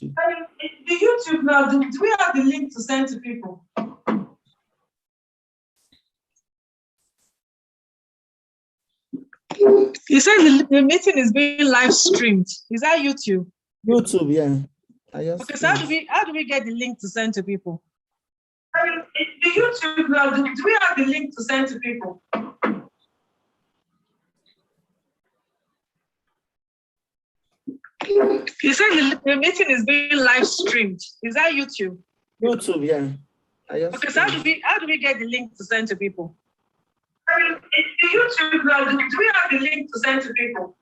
The YouTube now, do we have the link to send to people? You said the meeting is being live streamed. Is that YouTube? YouTube, yeah. Okay, so how do we get the link to send to people? The YouTube now, do we have the link to send to people? You said the meeting is being live streamed. Is that YouTube? YouTube, yeah. Okay, so how do we get the link to send to people? The YouTube now, do we have the link to send to people?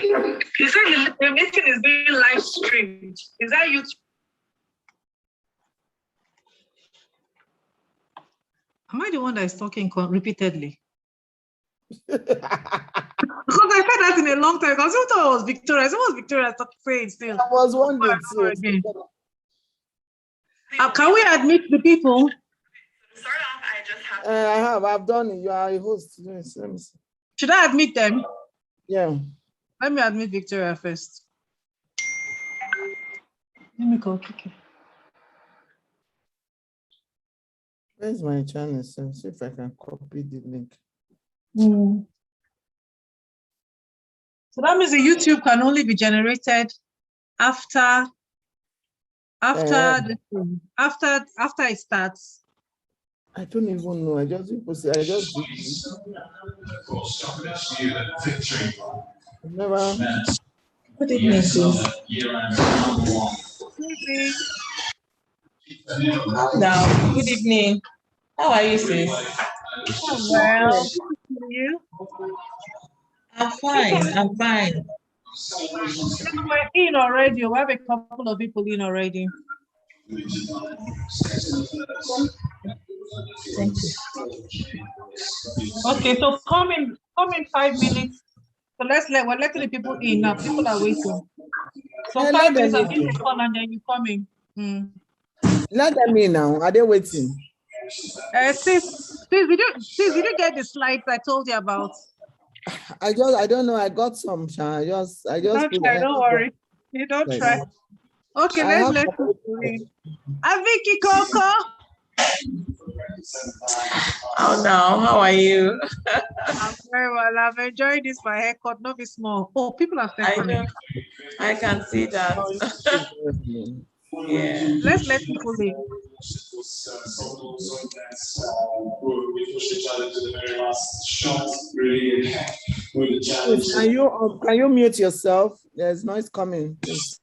You said the meeting is being live streamed. Is that YouTube? Am I the one that is talking repeatedly? Because I said that in a long time. Because I thought it was Victoria. I thought it was Victoria saying still. I was wondering too. Can we admit the people? Start off, I just have. I've done it. You are a host. Yes, let me see. Should I admit them? Yeah. Let me admit Victoria first. Let me go. Okay. Where's my channel? So see if I can copy the link. So that means the YouTube can only be generated after it starts. I don't even know. I just never. Good evening, sis. Now, good evening. How are you, sis? Well, you? I'm fine. We're in already. We have a couple of people in already. Thank you. Okay, so come in 5 minutes. So we're letting the people in now. People are waiting. So 5 minutes and people come and then you come in. Let them in now. Are they waiting? Sis, did you get the slides I told you about? I don't know. I got some. I just don't try, don't worry. You don't try. Okay, let's Vicky Coco. Oh no, how are you? I'm very well. I'm enjoying this. My haircut, not be small. Oh, people are coming. I can see that. Yeah. Let's let people in. Can you mute yourself? There's noise coming, please.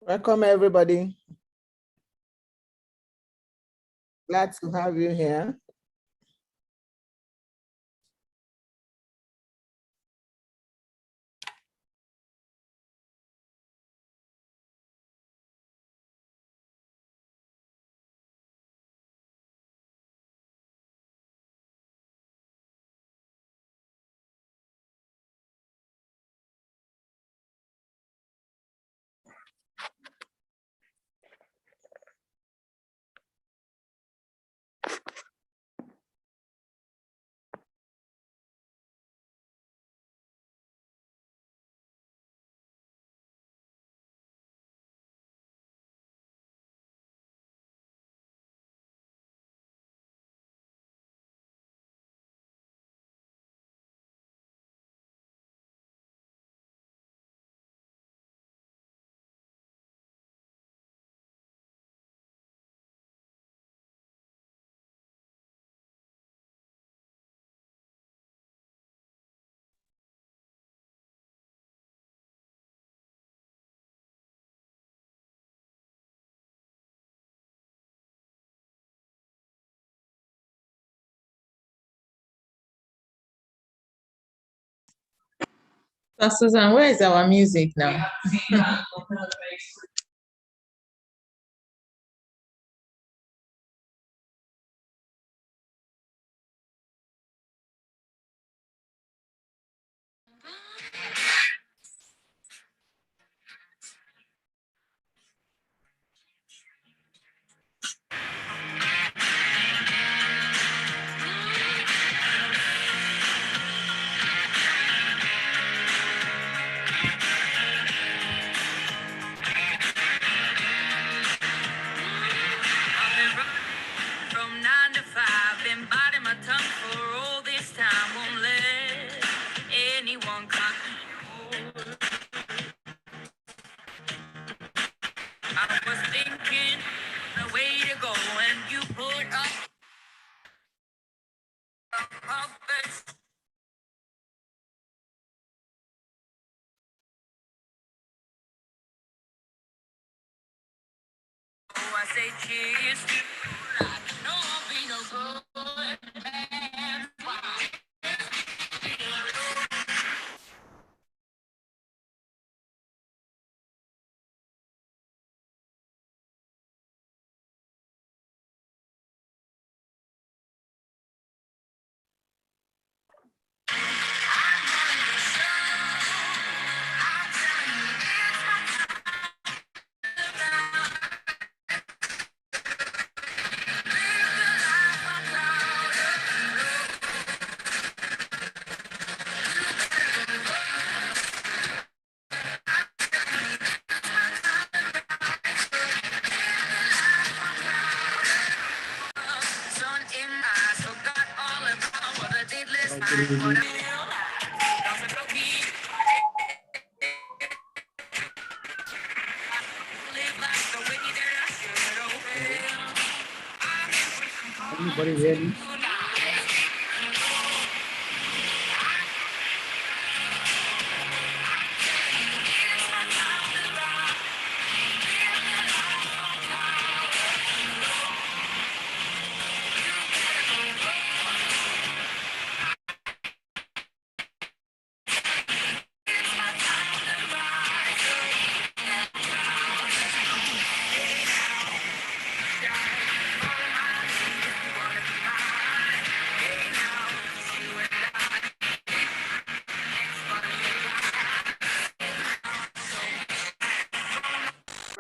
Welcome, everybody. Glad to have you here. So Susan, where is our music now? From 9 to 5, been biting my tongue for all this time. Won't let anyone cut me. I was thinking the way to go, and you put up a puppet. Oh, I say cheers to you. I know I'll be no good man. Sun in my eyes, forgot all about what I did last night. What I feel like. Down to the beat, live like the way that I should. Oh, well. Anybody ready?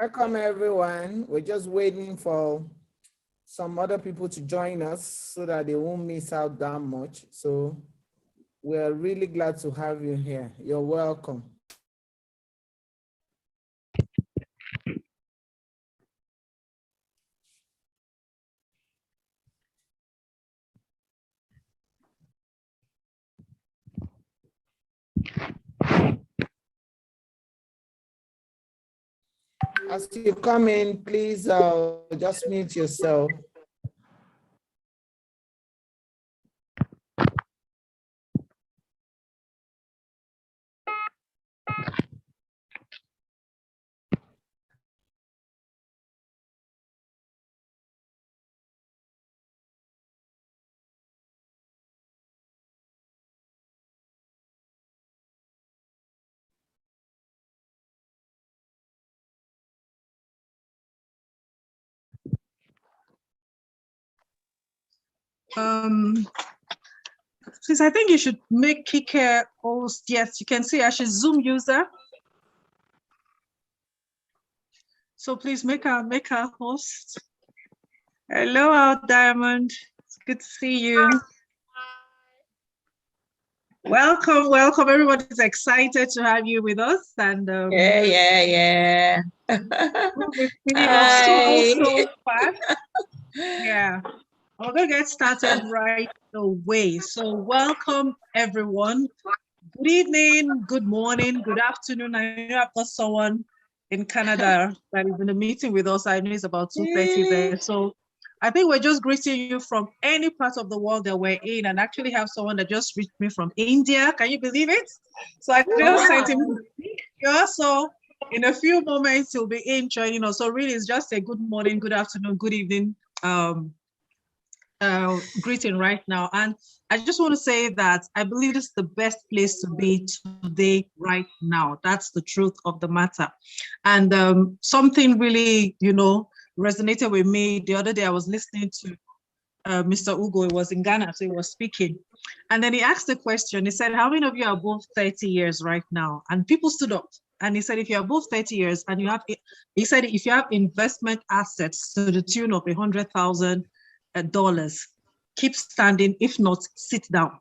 Welcome, everyone. We're just waiting for some other people to join us so that they won't miss out that much. So we're really glad to have you here. You're welcome. As you come in, please just mute yourself. Please, I think you should make Kike host. Yes, you can see her. She's Zoom user. So please make her host. Hello, Diamond. It's good to see you. Welcome. Everybody's excited to have you with us. And Yeah. we're feeling up so fast. Yeah. We're going to get started right away. So welcome, everyone. Good evening, good morning, good afternoon. I know I've got someone in Canada that is in the meeting with us. I know it's about 2:30 there. So I think we're just greeting you from any part of the world that we're in, and actually have someone that just reached me from India. Can you believe it? So I just sent him the link here. So in a few moments, he'll be in joining us. So really, it's just a good morning, good afternoon, good evening greeting right now. And I just want to say that I believe this is the best place to be today, right now. That's the truth of the matter. And something really, resonated with me. The other day I was listening to Mr. Ugo. He was in Ghana, so he was speaking. And then he asked a question. He said, how many of you are above 30 years right now? And people stood up. And he said, if you're above 30 years and you have, he said, if you have investment assets to the tune of $100,000, keep standing. If not, sit down.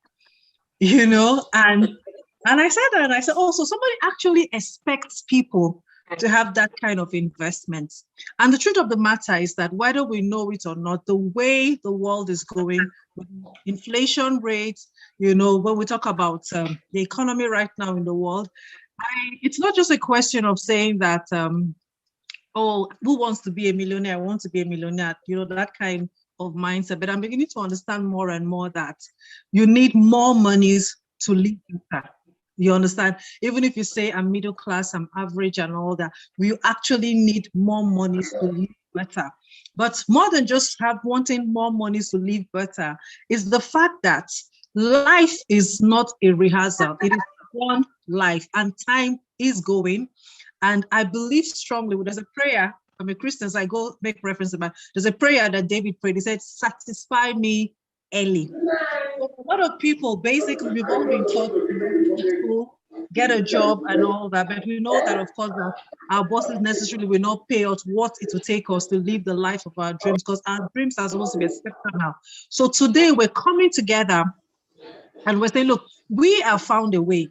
And I said that, and I said, oh, so somebody actually expects people to have that kind of investment. And the truth of the matter is that whether we know it or not, the way the world is going, inflation rates, when we talk about the economy right now in the world, it's not just a question of saying that, oh, who wants to be a millionaire? I want to be a millionaire, that kind of mindset. But I'm beginning to understand more and more that you need more monies to live better. You understand? Even if you say I'm middle class, I'm average and all that, we actually need more monies to live better. But more than just wanting more monies to live better is the fact that life is not a rehearsal. It is one life, and time is going. And I believe strongly, there's a prayer, I'm a Christian, so I go make reference about, there's a prayer that David prayed. He said, satisfy me early. So a lot of people, basically, we've all been taught to get a job and all that, but we know that, of course, that our bosses necessarily will not pay us what it will take us to live the life of our dreams, because our dreams are supposed to be exceptional. So today we're coming together and we're saying, look, we have found a way.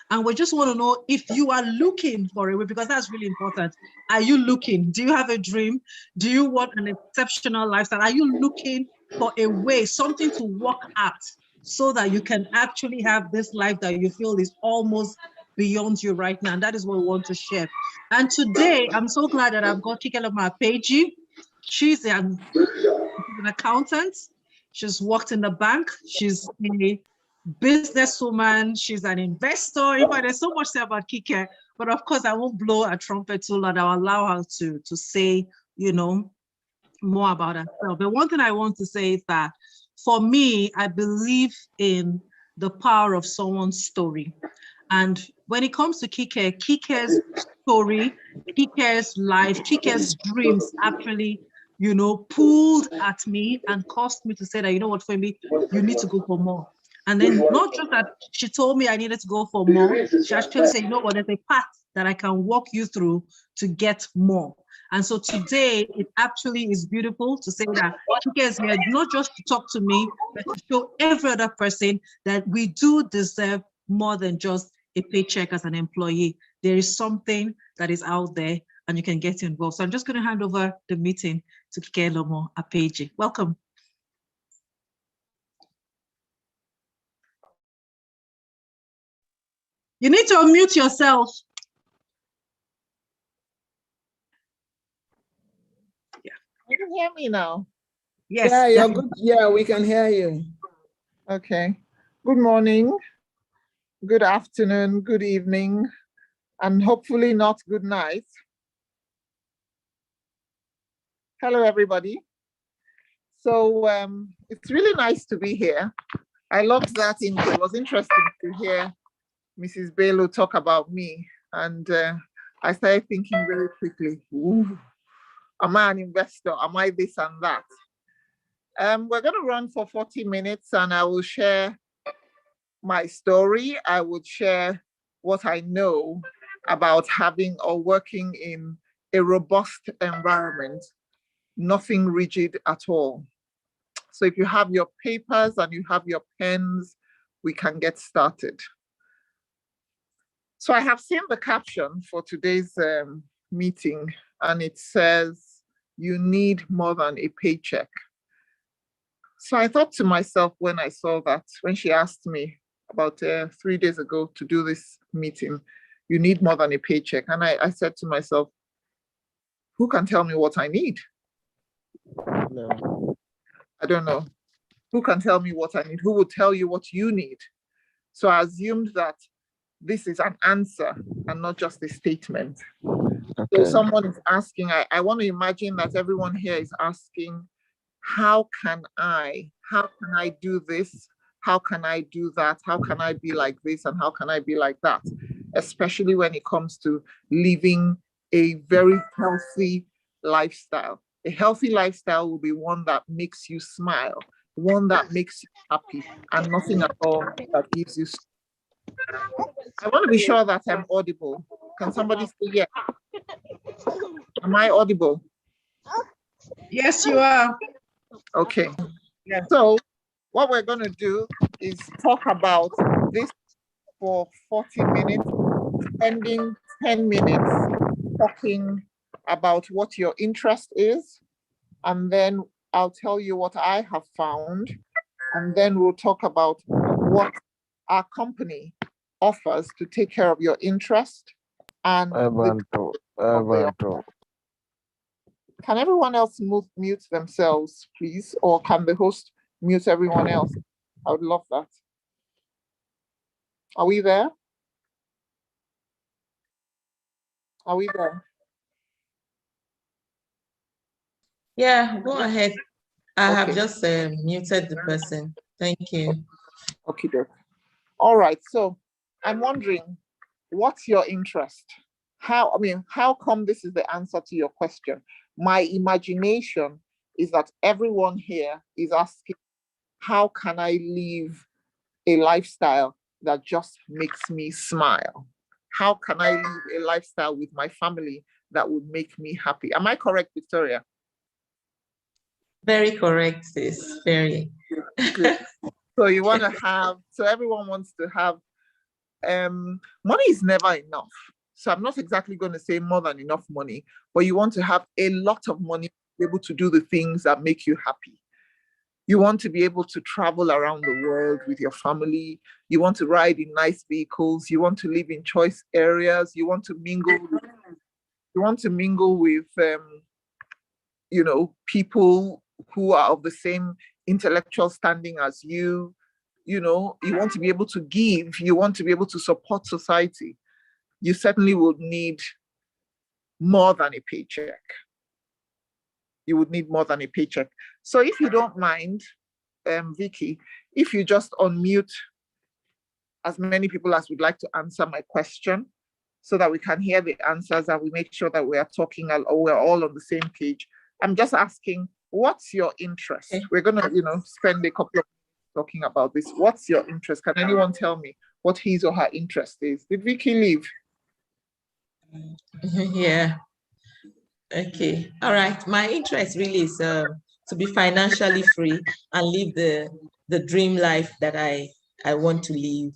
And we just want to know if you are looking for a way, because that's really important. Are you looking? Do you have a dream? Do you want an exceptional lifestyle? Are you looking for a way, something to work at so that you can actually have this life that you feel is almost beyond you right now? And that is what we want to share. And today, I'm so glad that I've got Kikelema Peji. She's an accountant. She's worked in the bank. She's a businesswoman, she's an investor. There's so much to say about Kike, but of course I won't blow a trumpet too loud. I'll allow her to say, more about herself. But one thing I want to say is that for me, I believe in the power of someone's story. And when it comes to Kike's story, Kike's life, Kike's dreams actually, pulled at me and caused me to say that, you know what, Femi, you need to go for more. And then not just that she told me I needed to go for more, she actually said, you know what, there's a path that I can walk you through to get more. And so today, it actually is beautiful to say that Chike is here, not just to talk to me, but to show every other person that we do deserve more than just a paycheck as an employee. There is something that is out there and you can get involved. So I'm just going to hand over the meeting to Kike Lomo Apeji. Welcome. You need to unmute yourself. Yeah. You can hear me now. Yes. Yeah, you're good. Yeah, we can hear you. Okay. Good morning, good afternoon, good evening, and hopefully not good night. Hello, everybody. So it's really nice to be here. I love that intro. It was interesting to hear Mrs. Bello talk about me. And I started thinking very quickly, ooh, am I an investor? Am I this and that? We're going to run for 40 minutes and I will share my story. I would share what I know about having or working in a robust environment, nothing rigid at all. So if you have your papers and you have your pens, we can get started. So I have seen the caption for today's meeting, and it says, you need more than a paycheck. So I thought to myself when I saw that, when she asked me about 3 days ago to do this meeting, you need more than a paycheck. And I said to myself, who can tell me what I need? No, I don't know. Who can tell me what I need? Who will tell you what you need? So I assumed that this is an answer and not just a statement. Okay. So someone is asking, I want to imagine that everyone here is asking, how can I do this? How can I do that? How can I be like this? And how can I be like that? Especially when it comes to living a very healthy lifestyle. A healthy lifestyle will be one that makes you smile, one that makes you happy, and nothing at all that gives you. I want to be sure that I'm audible. Can somebody say yes? Am I audible? Yes, you are. Okay. Yeah. So what we're going to do is talk about this for 40 minutes, spending 10 minutes talking about what your interest is. And then I'll tell you what I have found. And then we'll talk about what our company offers to take care of your interest. And can everyone else mute themselves, please? Or can the host mute everyone else? I would love that. Are we there? Are we there? Yeah, go ahead. I have just muted the person. Thank you. Okay, good. All right, so I'm wondering, what's your interest? How come this is the answer to your question? My imagination is that everyone here is asking, how can I live a lifestyle that just makes me smile? How can I live a lifestyle with my family that would make me happy? Am I correct, Victoria? Very correct, sis. Very. Good. So you want to have, so everyone wants to have, money is never enough. So I'm not exactly going to say more than enough money, but you want to have a lot of money to be able to do the things that make you happy. You want to be able to travel around the world with your family. You want to ride in nice vehicles. You want to live in choice areas. You want to mingle with, people who are of the same intellectual standing as you. You want to be able to give. You want to be able to support society. You certainly would need more than a paycheck. You would need more than a paycheck. So if you don't mind, Vicky, if you just unmute as many people as would like to answer my question so that we can hear the answers and we make sure that we are talking or we're all on the same page. I'm just asking, what's your interest? Okay. We're going to, spend a couple of minutes talking about this. What's your interest? Can anyone tell me what his or her interest is? Did Vicky leave? Yeah. Okay. All right. My interest really is to be financially free and live the dream life that I want to live.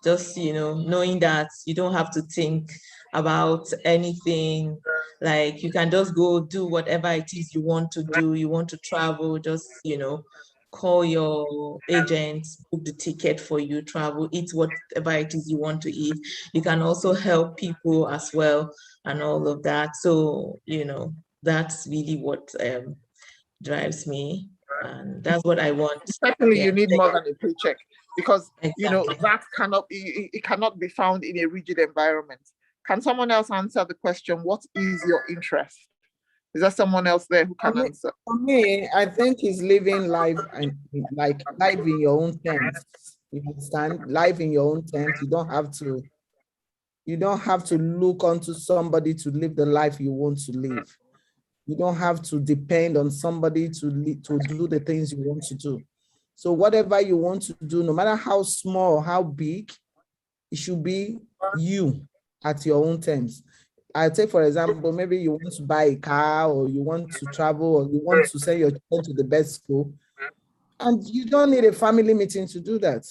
Just, knowing that you don't have to think about anything. Like you can just go do whatever it is you want to do. You want to travel, just, call your agent, book the ticket for you, travel, eat whatever it is you want to eat. You can also help people as well and all of that. So, that's really what drives me. And that's what I want. Certainly, Yeah, you need more than a paycheck because exactly. that cannot it cannot be found in a rigid environment. Can someone else answer the question? What is your interest? Is there someone else there who can answer? For me, I think it's living life and like life in your own terms. You understand? Life in your own terms. You don't have to look onto somebody to live the life you want to live. You don't have to depend on somebody to do the things you want to do. So whatever you want to do, no matter how small or how big, it should be you at your own terms. I take, for example, maybe you want to buy a car or you want to travel or you want to send your child to the best school. And you don't need a family meeting to do that.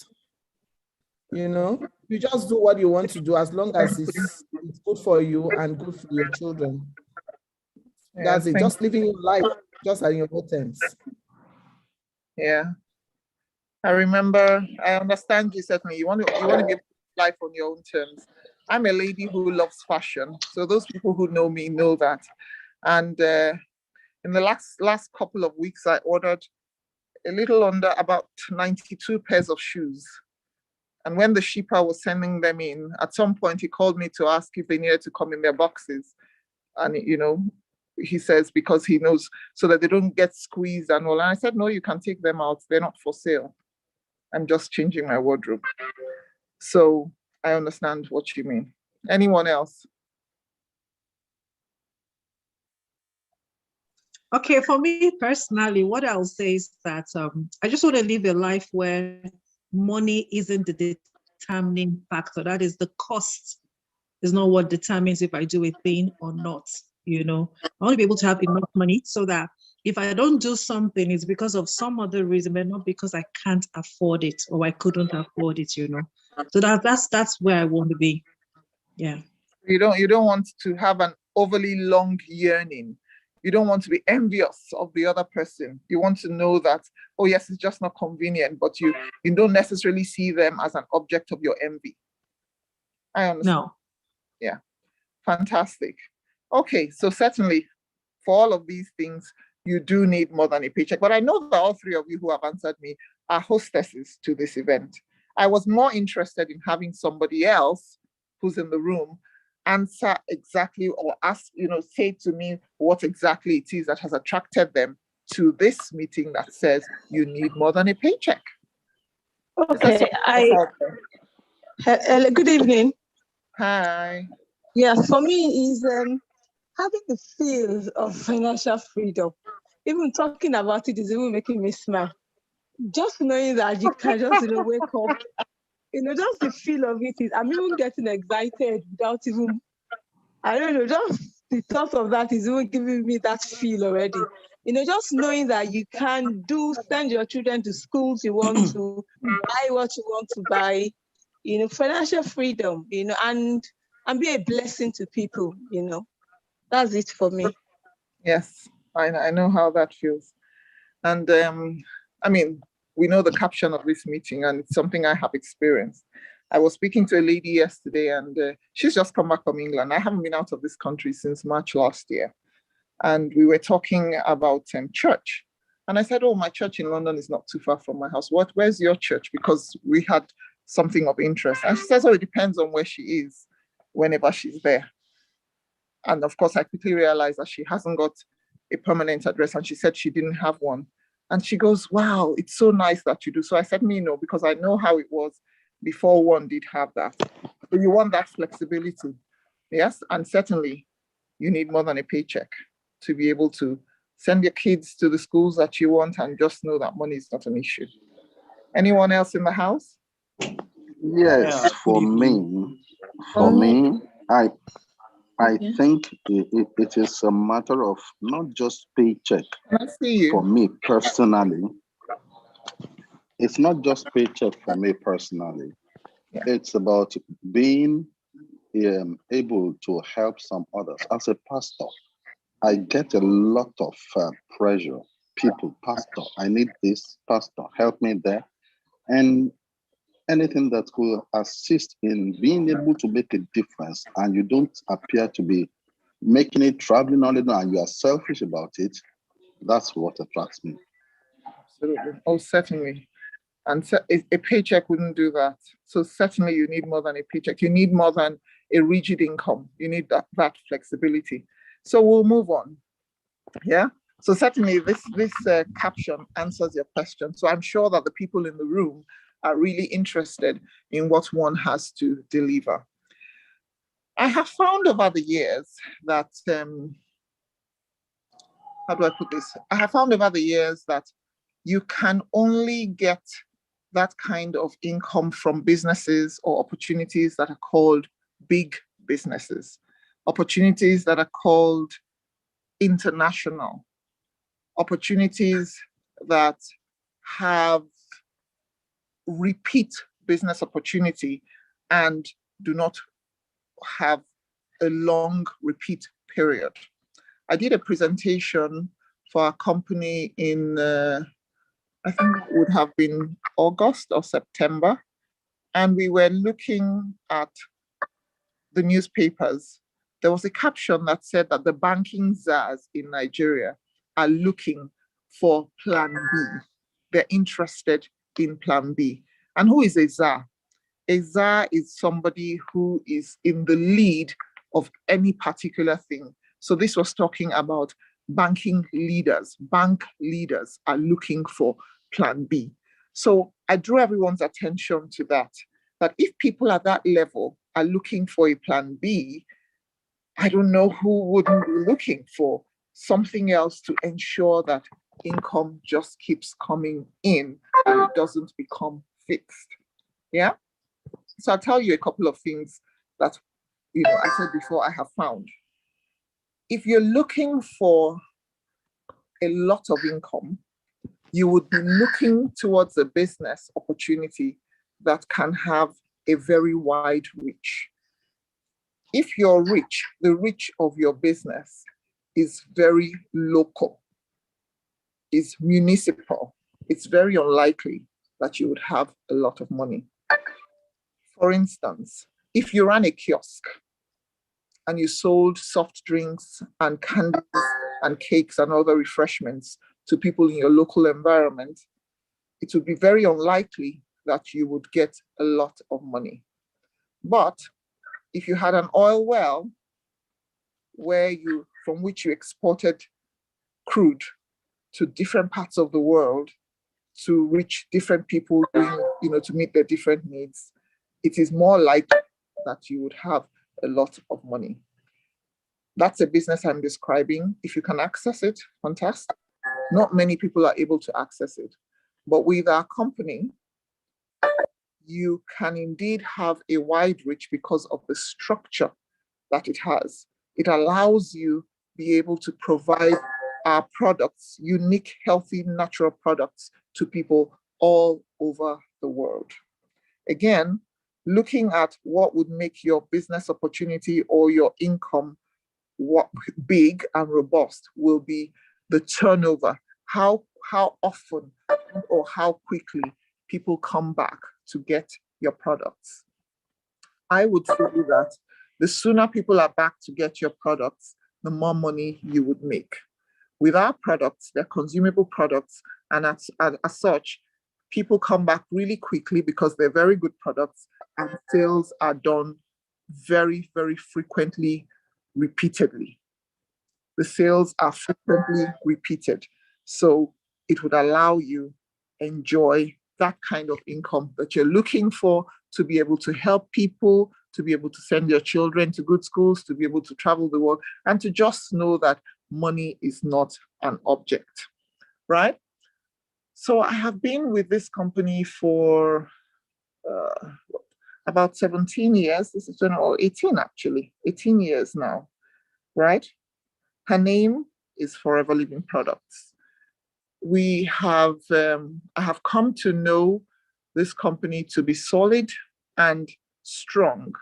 You just do what you want to do as long as it's good for you and good for your children. Yeah, That's it. Just living your life, just at your own terms. yeah. I remember, I understand you certainly. You want to be able to live on your own terms. I'm a lady who loves fashion. So those people who know me know that. And in the last couple of weeks, I ordered a little under about 92 pairs of shoes. And when the shipper was sending them in, at some point he called me to ask if they needed to come in their boxes. And he says because he knows so that they don't get squeezed and all. And I said, no, you can take them out. They're not for sale. I'm just changing my wardrobe. So I understand what you mean. Anyone else? Okay, for me personally, what I'll say is that I just want to live a life where money isn't the determining factor. That is, the cost is not what determines if I do a thing or not. I want to be able to have enough money so that if I don't do something, it's because of some other reason, but not because I can't afford it or I couldn't afford it. So that's where I want to be. Yeah. You don't want to have an overly long yearning. You don't want to be envious of the other person. You want to know that, oh yes, it's just not convenient, but you don't necessarily see them as an object of your envy. I understand. No. Yeah. Fantastic. Okay, so certainly for all of these things, you do need more than a paycheck. But I know that all three of you who have answered me are hostesses to this event. I was more interested in having somebody else who's in the room answer exactly or ask, say to me what exactly it is that has attracted them to this meeting that says you need more than a paycheck. Okay, good evening. Hi. Yes, for me is having the feel of financial freedom. Even talking about it is even making me smile. Just knowing that you can just wake up, just the feel of it is. I'm even getting excited without even. I don't know. Just the thought of that is even giving me that feel already. Just knowing that you can send your children to schools you want to, buy what you want to buy. Financial freedom. And be a blessing to people. That's it for me. Yes, I know how that feels. And I mean, we know the caption of this meeting, and it's something I have experienced. I was speaking to a lady yesterday, and she's just come back from England. I haven't been out of this country since March last year. And we were talking about church. And I said, oh, my church in London is not too far from my house. Where's your church? Because we had something of interest. And she says, oh, it depends on where she is whenever she's there. And of course, I quickly realized that she hasn't got a permanent address, and she said she didn't have one. And she goes, wow, it's so nice that you do. So I said, me, no, because I know how it was before one did have that. So you want that flexibility. Yes, and certainly you need more than a paycheck to be able to send your kids to the schools that you want and just know that money is not an issue. Anyone else in the house? Yes, for me, I Okay. think it is a matter of not just paycheck. Can I see For you? me personally, it's not just paycheck for me personally. Yeah. It's about being able to help some others. As a pastor, I get a lot of pressure. People, pastor, I need this, pastor, help me there. And anything that could assist in being able to make a difference, and you don't appear to be making it traveling on it, and you are selfish about it, that's what attracts me. Absolutely. Oh, certainly. And so a paycheck wouldn't do that. So certainly you need more than a paycheck. You need more than a rigid income. You need that flexibility. So we'll move on. Yeah. So certainly this caption answers your question. So I'm sure that the people in the room are really interested in what one has to deliver. I have found over the years that how do I put this? I have found over the years that you can only get that kind of income from businesses or opportunities that are called big businesses, opportunities that are called international, opportunities that have repeat business opportunity and do not have a long repeat period. I did a presentation for a company in, I think it would have been August or September, and we were looking at the newspapers. There was a caption that said that the banking czars in Nigeria are looking for Plan B. They're interested in Plan B. And who is a czar? A czar is somebody who is in the lead of any particular thing. So this was talking about banking leaders. Bank leaders are looking for Plan B. So I drew everyone's attention to that if people at that level are looking for a Plan B, I don't know who wouldn't be looking for something else to ensure that income just keeps coming in and it doesn't become fixed. Yeah. So I'll tell you a couple of things that I said before I have found. If you're looking for a lot of income, you would be looking towards a business opportunity that can have a very wide reach. If your reach, the reach of your business is very local, is municipal, it's very unlikely that you would have a lot of money. For instance, if you ran a kiosk and you sold soft drinks and candies and cakes and other refreshments to people in your local environment, it would be very unlikely that you would get a lot of money. But if you had an oil well from which you exported crude to different parts of the world to reach different people, to meet their different needs, it is more likely that you would have a lot of money. That's a business I'm describing. If you can access it, fantastic. Not many people are able to access it. But with our company, you can indeed have a wide reach because of the structure that it has. It allows you be able to provide our products, unique, healthy, natural products to people all over the world. Again, looking at what would make your business opportunity or your income big and robust will be the turnover, how often or how quickly people come back to get your products. I would say that the sooner people are back to get your products, the more money you would make. With our products, they're consumable products, and as such, people come back really quickly because they're very good products, and sales are done very, very frequently, repeatedly. The sales are frequently repeated. So it would allow you enjoy that kind of income that you're looking for to be able to help people, to be able to send your children to good schools, to be able to travel the world, and to just know that money is not an object, right? So I have been with this company for about 17 years. This is 18 actually, 18 years now, right? Her name is Forever Living Products. I have come to know this company to be solid and strong.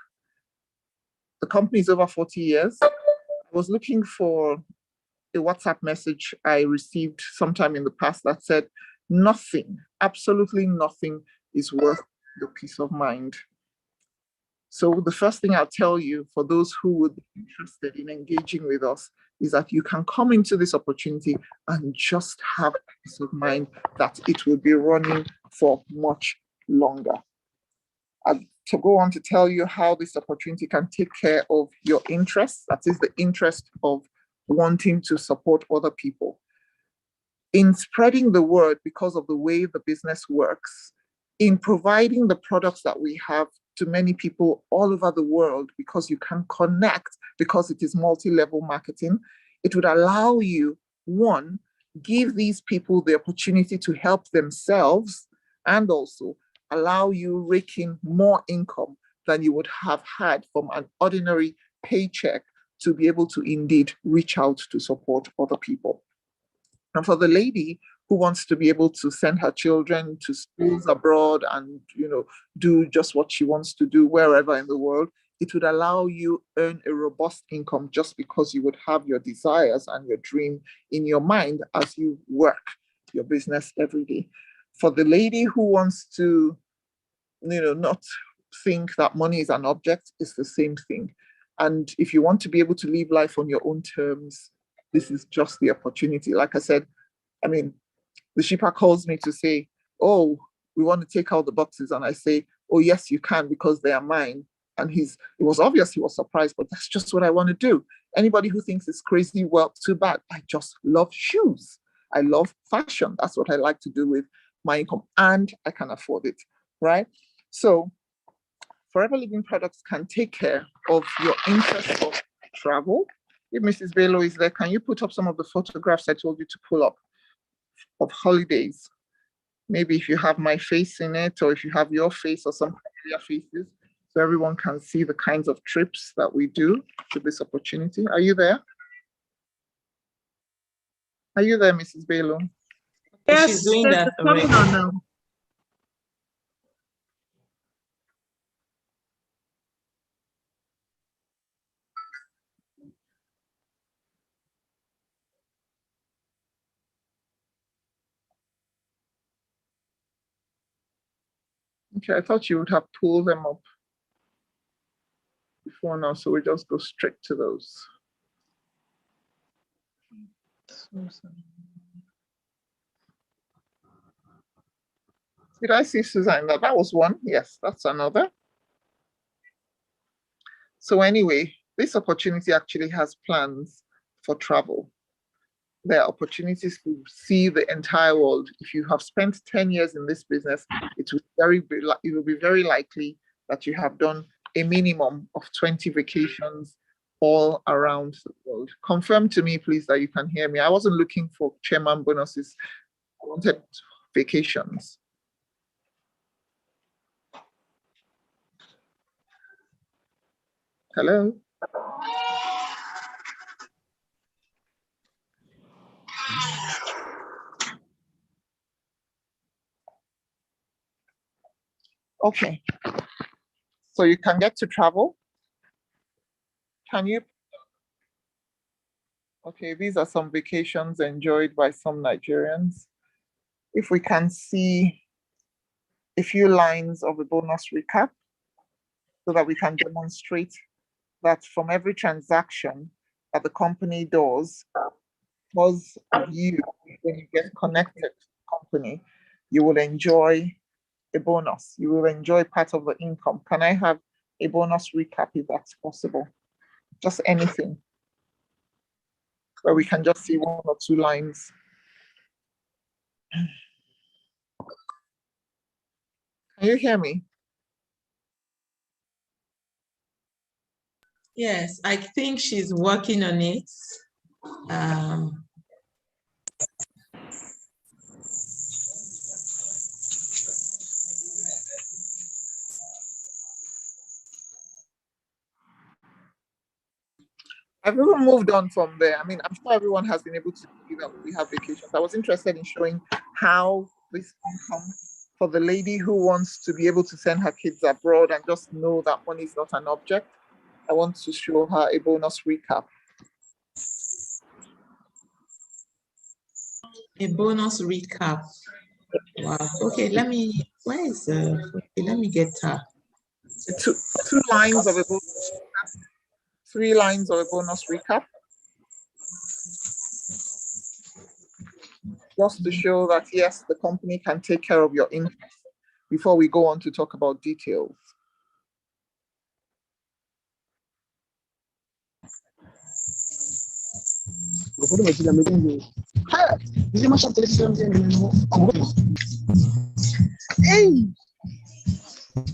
The company is over 40 years. I was looking for a WhatsApp message I received sometime in the past that said, nothing, absolutely nothing is worth your peace of mind. So the first thing I'll tell you for those who would be interested in engaging with us is that you can come into this opportunity and just have peace of mind that it will be running for much longer. And to go on to tell you how this opportunity can take care of your interests, that is the interest of wanting to support other people. In spreading the word because of the way the business works, in providing the products that we have to many people all over the world because you can connect, because it is multi-level marketing, it would allow you, one, give these people the opportunity to help themselves and also allow you rake in more income than you would have had from an ordinary paycheck to be able to indeed reach out to support other people. And for the lady who wants to be able to send her children to schools abroad and, do just what she wants to do wherever in the world, it would allow you earn a robust income just because you would have your desires and your dream in your mind as you work your business every day. For the lady who wants to, not think that money is an object, it's the same thing. And if you want to be able to live life on your own terms, this is just the opportunity. Like I said, the shipper calls me to say, oh, we want to take out the boxes. And I say, oh, yes, you can because they are mine. And it was obvious he was surprised, but that's just what I want to do. Anybody who thinks it's crazy, well, too bad. I just love shoes. I love fashion. That's what I like to do with my income, and I can afford it, right? So Forever Living Products can take care of your interest of travel. If Mrs. Bello is there, can you put up some of the photographs I told you to pull up of holidays? Maybe if you have my face in it, or if you have your face or some familiar faces, so everyone can see the kinds of trips that we do to this opportunity. Are you there? Are you there, Mrs. Bello? Yes, She's doing yes, that it's coming on now. Okay, I thought you would have pulled them up before now, so we just go straight to those. Did I see Suzanne? That was one. Yes, that's another. So anyway, this opportunity actually has plans for travel. There are opportunities to see the entire world. If you have spent 10 years in this business, it will be very likely that you have done a minimum of 20 vacations all around the world. Confirm to me, please, that you can hear me. I wasn't looking for chairman bonuses. I wanted vacations. Hello? Okay. So you can get to travel. Can you? Okay, these are some vacations enjoyed by some Nigerians. If we can see a few lines of a bonus recap so that we can demonstrate that from every transaction that the company does, because of you, when you get connected to the company, you will enjoy a bonus. You will enjoy part of the income. Can I have a bonus recap if that's possible? Just anything where we can just see one or two lines. Can you hear me? Yes, I think she's working on it. I've even moved on from there. I mean, I'm sure everyone has been able to see that we have vacations. I was interested in showing how this income for the lady who wants to be able to send her kids abroad and just know that money is not an object. I want to show her a bonus recap. A bonus recap. Wow. Okay, where is okay, let me get her. Two lines of a bonus recap, 3 lines of a bonus recap. Just to show that, yes, the company can take care of your interest before we go on to talk about details. Hey!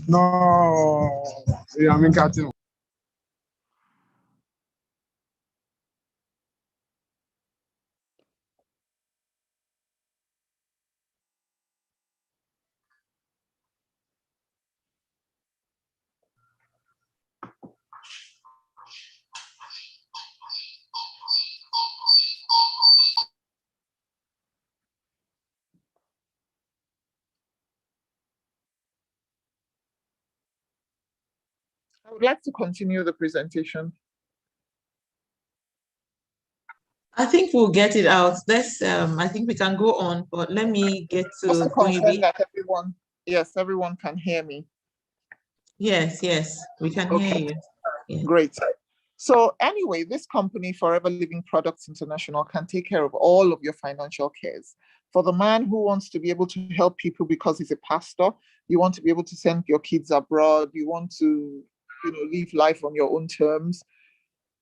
No, yeah, I'm in cartoon. I would like to continue the presentation. I think we'll get it out. Let's I think we can go on, but let me get Just to to confirm Goibi. that everyone can hear me. Yes, we can hear you. Yeah. Great. So anyway, this company, Forever Living Products International, can take care of all of your financial cares. For the man who wants to be able to help people because he's a pastor, you want to be able to send your kids abroad, you want to, live life on your own terms.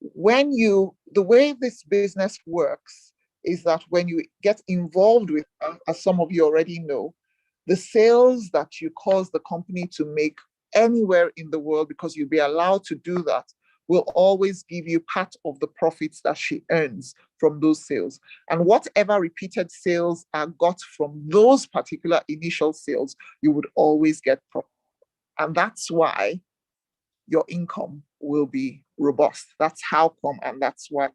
The way this business works is that when you get involved with, as some of you already know, the sales that you cause the company to make anywhere in the world, because you'll be allowed to do that, will always give you part of the profits that she earns from those sales. And whatever repeated sales are got from those particular initial sales, you would always get profit. And that's why your income will be robust. That's how come, and that's why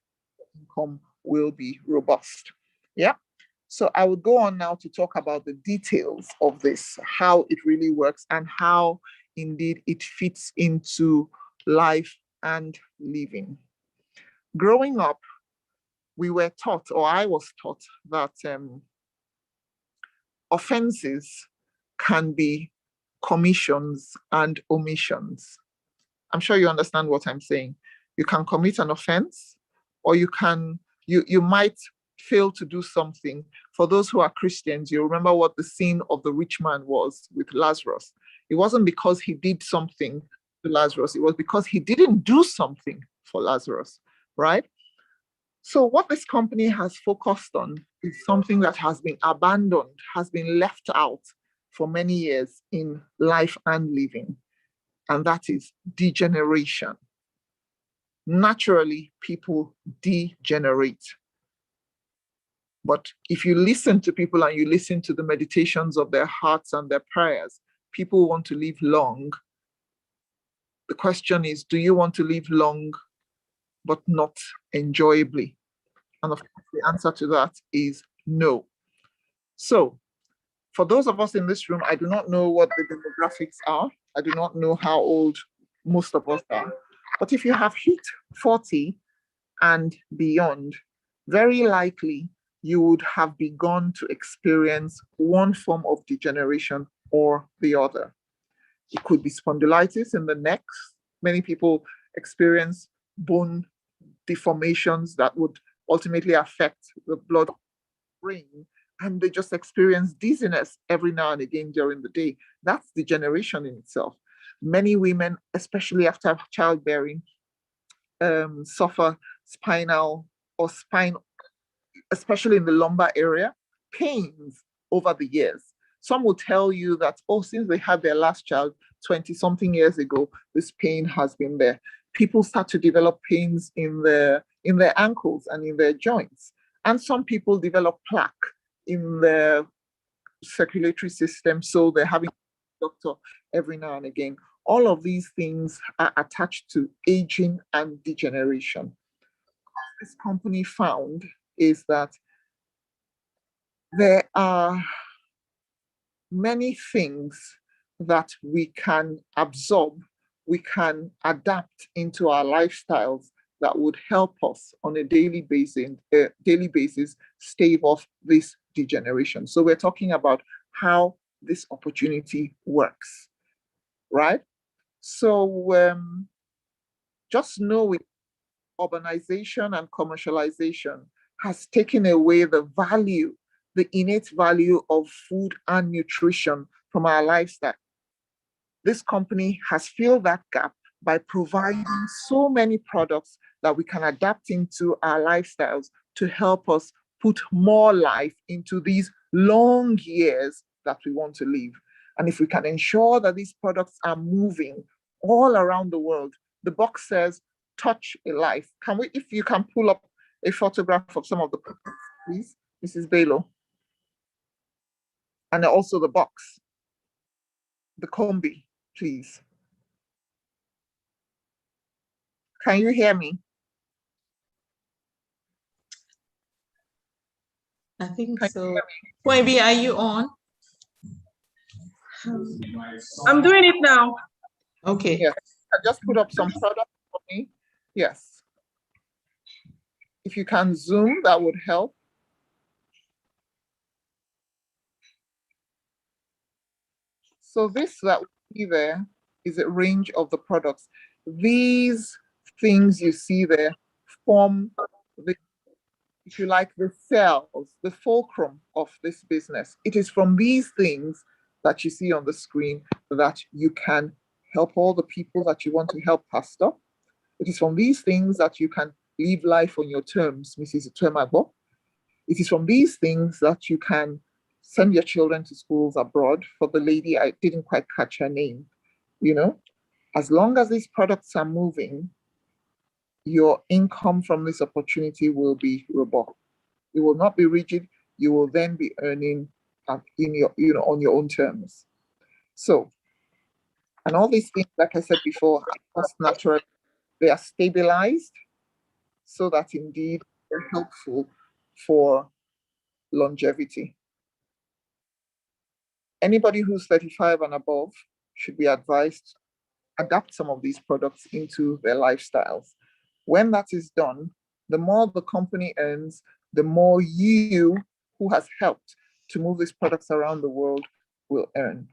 income will be robust. Yeah. So I will go on now to talk about the details of this, how it really works, and how indeed it fits into life and living. Growing up, we were taught, or I was taught, that offenses can be commissions and omissions. I'm sure you understand what I'm saying. You can commit an offense, or you might fail to do something. For those who are Christians, you remember what the sin of the rich man was with Lazarus. It wasn't because he did something to Lazarus, it was because he didn't do something for Lazarus, right? So what this company has focused on is something that has been abandoned, has been left out for many years in life and living, and that is degeneration. Naturally, people degenerate. But if you listen to people and you listen to the meditations of their hearts and their prayers, people want to live long. The question is, do you want to live long but not enjoyably? And of course, the answer to that is no. So, for those of us in this room, I do not know what the demographics are. I do not know how old most of us are. But if you have hit 40 and beyond, very likely you would have begun to experience one form of degeneration or the other. It could be spondylitis in the neck. Many people experience bone deformations that would ultimately affect the blood brain, and they just experience dizziness every now and again during the day. That's degeneration in itself. Many women, especially after childbearing, suffer spinal or spine, especially in the lumbar area, pains over the years. Some will tell you that, oh, since they had their last child 20 something years ago, this pain has been there. People start to develop pains in their ankles and in their joints. And some people develop plaque in their circulatory system, so they're having a doctor every now and again. All of these things are attached to aging and degeneration. this company found is that there are many things that we can absorb, we can adapt into our lifestyles that would help us on a daily basis stave off this degeneration. So we're talking about how this opportunity works, right? So just know it, urbanization and commercialization has taken away the value, the innate value of food and nutrition from our lifestyle. This company has filled that gap by providing so many products that we can adapt into our lifestyles to help us put more life into these long years that we want to live. And if we can ensure that these products are moving all around the world, the box says, touch a life. Can we, if you can pull up a photograph of some of the products, please, Mrs. Balo? And also the box, the combi, please. Can you hear me? I think so. Maybe are you on? I'm doing it now. Okay. Yes. I just put up some products for me. Yes. If you can zoom, that would help. So this that we see there is a range of the products. These things you see there form the, if you like, the cells, the fulcrum of this business. It is from these things that you see on the screen that you can help all the people that you want to help, Pastor. It is from these things that you can live life on your terms, Mrs. Tuemagbo. It is from these things that you can send your children to schools abroad. For the lady, I didn't quite catch her name. You know, as long as these products are moving, your income from this opportunity will be robust. It will not be rigid. You will then be earning in your, on your own terms. So, and all these things, like I said before, are just natural. They are stabilized so that indeed they're helpful for longevity. Anybody who's 35 and above should be advised to adapt some of these products into their lifestyles. When that is done, the more the company earns, the more you, who has helped to move these products around the world, will earn.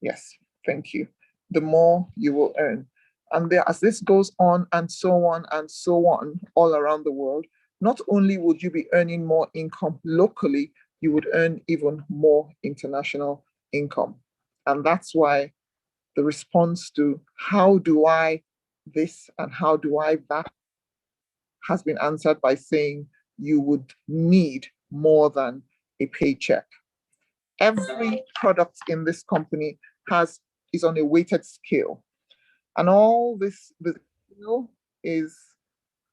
Yes, thank you. The more you will earn. And there, as this goes on and so on and so on all around the world, not only would you be earning more income locally, you would earn even more international income. And that's why the response to how do I this and how do I that has been answered by saying you would need more than a paycheck. Every product in this company is on a weighted scale. And all this, the scale is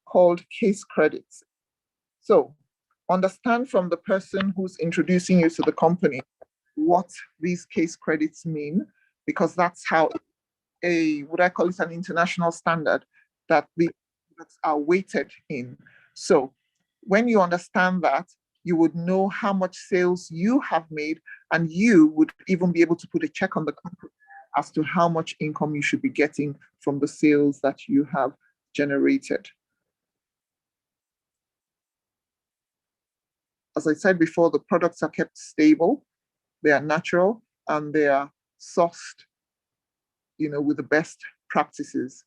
called case credits. So understand from the person who's introducing you to the company what these case credits mean, because that's how would I call it an international standard that the products are weighted in. So when you understand that, you would know how much sales you have made, and you would even be able to put a check on the company as to how much income you should be getting from the sales that you have generated. As I said before, the products are kept stable, they are natural, and they are sourced, with the best practices.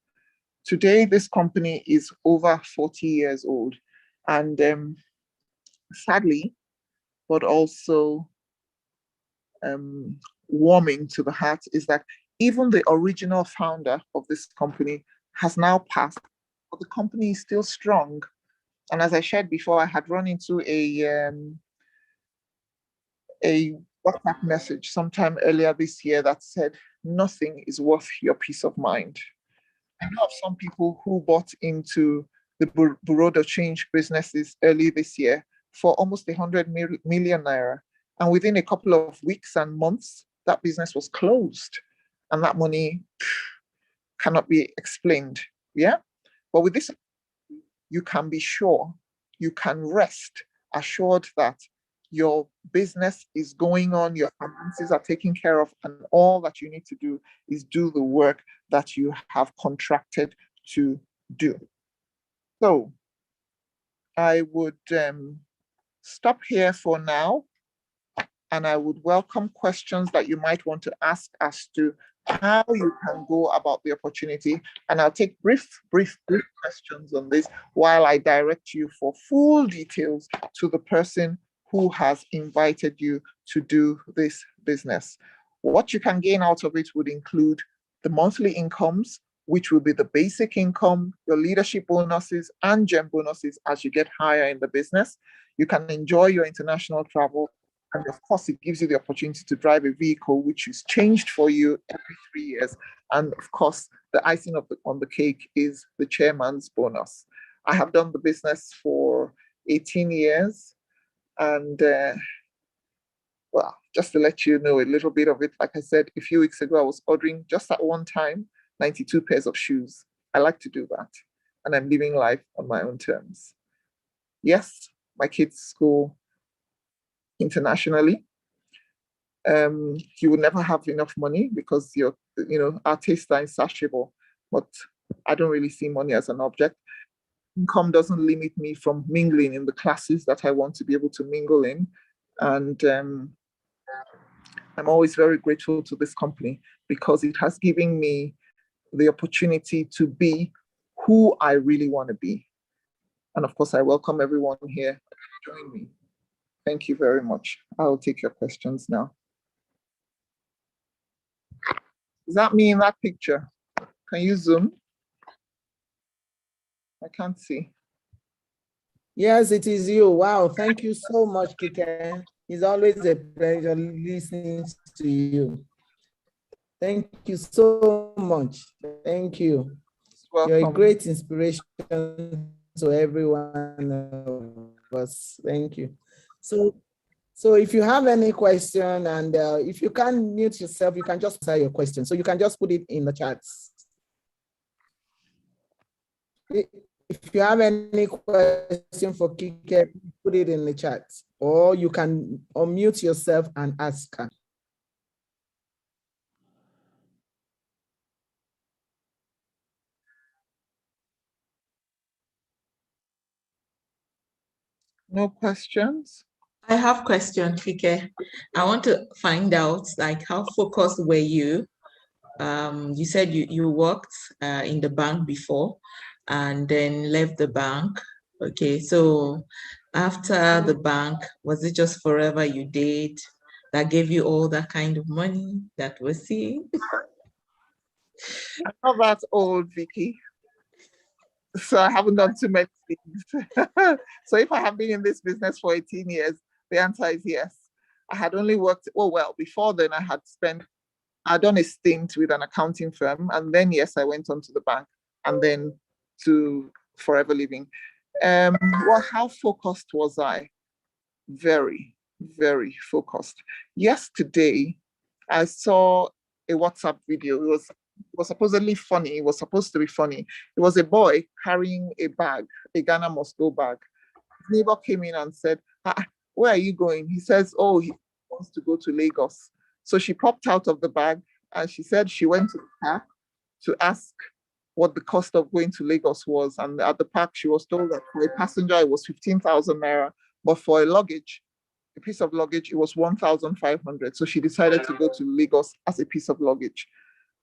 Today, this company is over 40 years old, and sadly, but also warming to the heart, is that even the original founder of this company has now passed, but the company is still strong. And as I shared before, I had run into a WhatsApp message sometime earlier this year that said, nothing is worth your peace of mind. I know of some people who bought into the Bureau de Change businesses early this year for almost 100 million naira. And within a couple of weeks and months, that business was closed. And that money cannot be explained. Yeah. But with this, you can be sure, you can rest assured that your business is going on, your finances are taken care of, and all that you need to do is do the work that you have contracted to do. So I would stop here for now, and I would welcome questions that you might want to ask as to how you can go about the opportunity. And I'll take brief questions on this while I direct you for full details to the person who has invited you to do this business. What you can gain out of it would include the monthly incomes, which will be the basic income, your leadership bonuses, and gem bonuses as you get higher in the business. You can enjoy your international travel. And of course, it gives you the opportunity to drive a vehicle which is changed for you every 3 years. And of course, the icing on the cake is the chairman's bonus. I have done the business for 18 years. And well, just to let you know a little bit of it, like I said, a few weeks ago, I was ordering just at one time 92 pairs of shoes. I like to do that. And I'm living life on my own terms. Yes, my kids' school internationally. You will never have enough money because our tastes are insatiable, but I don't really see money as an object. Income doesn't limit me from mingling in the classes that I want to be able to mingle in. And I'm always very grateful to this company because it has given me the opportunity to be who I really want to be. And of course, I welcome everyone here to join me. Thank you very much. I'll take your questions now. Is that me in that picture? Can you zoom? I can't see. Yes, it is you. Wow, thank you so much, Kike. It's always a pleasure listening to you. Thank you so much. Thank you. You're a great inspiration to everyone of us. Thank you. So if you have any question, and if you can't mute yourself, you can just say your question. So you can just put it in the chats. If you have any question for Kike, put it in the chat, or you can unmute yourself and ask her. No questions? I have question, Kike. I want to find out, like, how focused were you? You said you worked in the bank before and then left the bank. Okay, so after the bank, was it just forever you did that gave you all that kind of money that we're seeing? I'm not that old, Vicky. So I haven't done too many things. So if I have been in this business for 18 years, the answer is yes. I had only worked, before then I'd done a stint with an accounting firm. And then, yes, I went on to the bank and then to Forever Living. How focused was I? Very, very focused. Yesterday, I saw a WhatsApp video. It was supposedly funny. It was supposed to be funny. It was a boy carrying a bag, a Ghana must go bag. His neighbor came in and said, where are you going? He says, oh, he wants to go to Lagos. So she popped out of the bag and she said she went to the park to ask what the cost of going to Lagos was. And at the park, she was told that for a passenger, it was 15,000 naira, but for a piece of luggage, it was 1,500. So she decided to go to Lagos as a piece of luggage.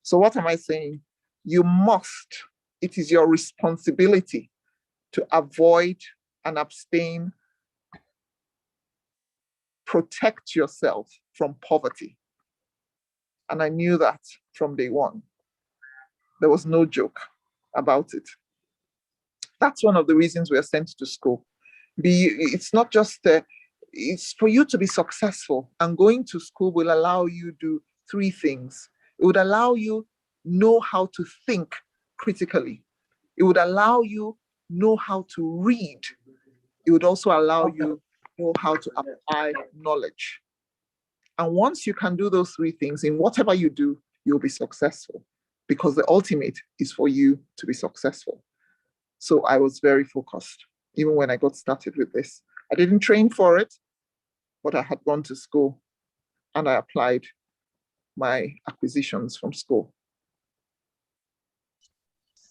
So what am I saying? It is your responsibility to avoid and abstain, protect yourself from poverty. And I knew that from day one. There was no joke about it. That's one of the reasons we are sent to school. It's not just, it's for you to be successful. And going to school will allow you to do 3 things. It would allow you know how to think critically. It would allow you know how to read. It would also allow you know how to apply knowledge. And once you can do those 3 things, in whatever you do, you'll be successful, because the ultimate is for you to be successful. So I was very focused, even when I got started with this. I didn't train for it, but I had gone to school and I applied my acquisitions from school.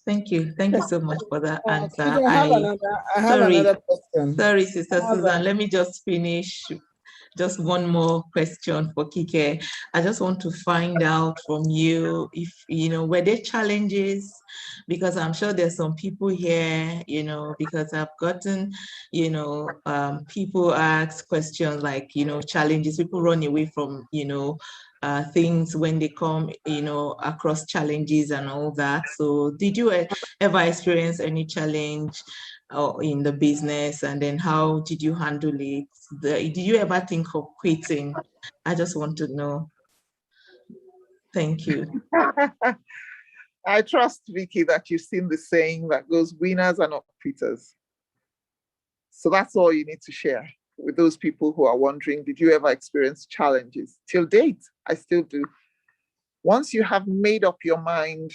Thank you. Thank you so much for that answer. I have another question. Sorry, Sister Susan. Let me just finish. Just one more question for Kike. I just want to find out from you if, were there challenges? Because I'm sure there's some people here, because I've gotten, people ask questions like, challenges, people run away from, things when they come, across challenges and all that. So did you ever experience any challenge in the business, and then how did you handle it? Did you ever think of quitting? I just want to know. Thank you. I trust, Vicky, that you've seen the saying that goes, winners are not quitters. So that's all you need to share with those people who are wondering, did you ever experience challenges? Till date, I still do. Once you have made up your mind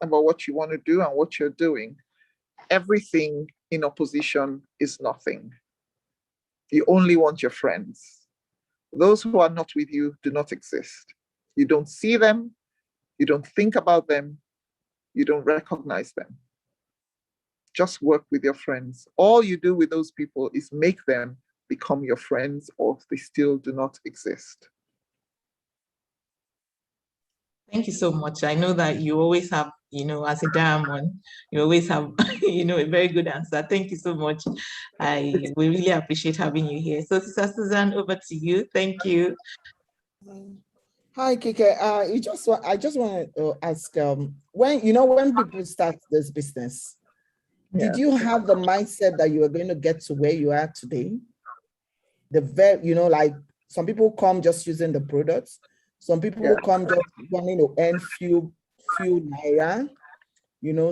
about what you want to do and what you're doing, everything in opposition is nothing. You only want your friends. Those who are not with you do not exist. You don't see them, you don't think about them, you don't recognize them. Just work with your friends. All you do with those people is make them become your friends, or they still do not exist. Thank you so much. I know that you always have, as a diamond, you always have, a very good answer. Thank you so much. We really appreciate having you here. So, Sister Susan, over to you. Thank you. Hi, Kike. I just want to ask, when people start this business, did you have the mindset that you were going to get to where you are today? Like some people come just using the products. Some people come just wanting to earn few naira,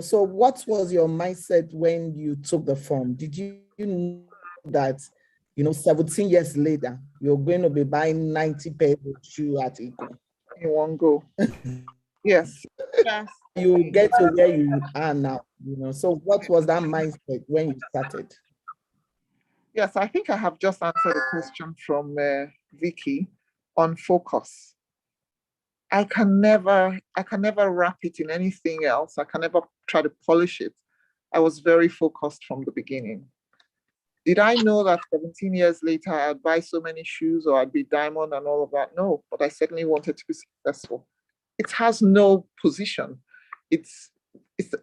So what was your mindset when you took the form? Did you know that, 17 years later, you're going to be buying 90 pairs of shoes at Eco? In one go. Yes. You get to where you are now, So what was that mindset when you started? Yes, I think I have just answered a question from Vicky on focus. I can never wrap it in anything else. I can never try to polish it. I was very focused from the beginning. Did I know that 17 years later I'd buy so many shoes or I'd be diamond and all of that? No, but I certainly wanted to be successful. It has no position. It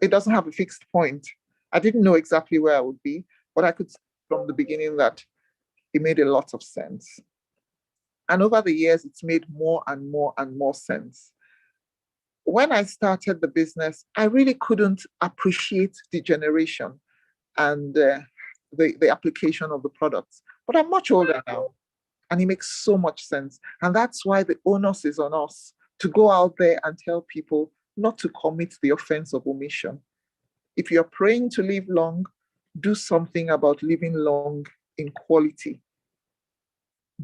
doesn't have a fixed point. I didn't know exactly where I would be, but I could see from the beginning that it made a lot of sense. And over the years, it's made more and more and more sense. When I started the business, I really couldn't appreciate the generation and the application of the products. But I'm much older now, and it makes so much sense. And that's why the onus is on us to go out there and tell people not to commit the offense of omission. If you're praying to live long, do something about living long in quality.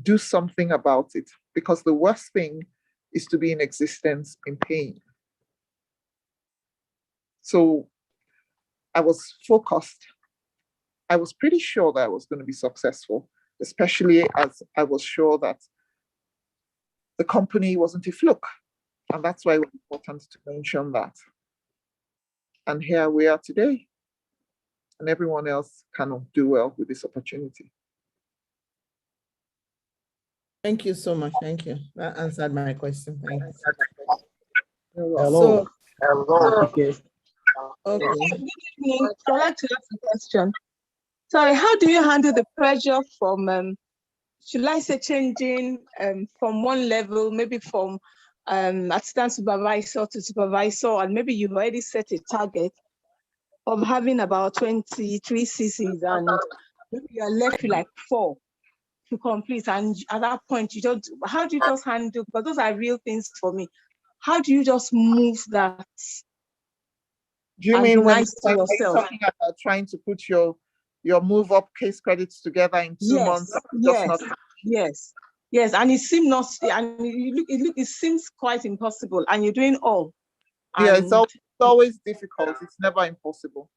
Do something about it, because the worst thing is to be in existence in pain. So I was focused. I was pretty sure that I was going to be successful, especially as I was sure that the company wasn't a fluke. And that's why it was important to mention that. And here we are today. And everyone else cannot do well with this opportunity. Thank you so much. Thank you. That answered my question. Thank you. Hello. Okay. Good evening. I'd like to ask a question. Sorry, how do you handle the pressure from, should I say, changing from one level, maybe from assistant supervisor to supervisor, and maybe you've already set a target of having about 23 CCs, and maybe you're left with like 4 to complete, and at that point how do you just handle, because those are real things for me, how do you just move that? Do you mean when you're talking about trying to put your move up case credits together in 2 months? Yes, and it seems not, and it seems quite impossible, and you're doing all. Yeah, it's always difficult. It's never impossible.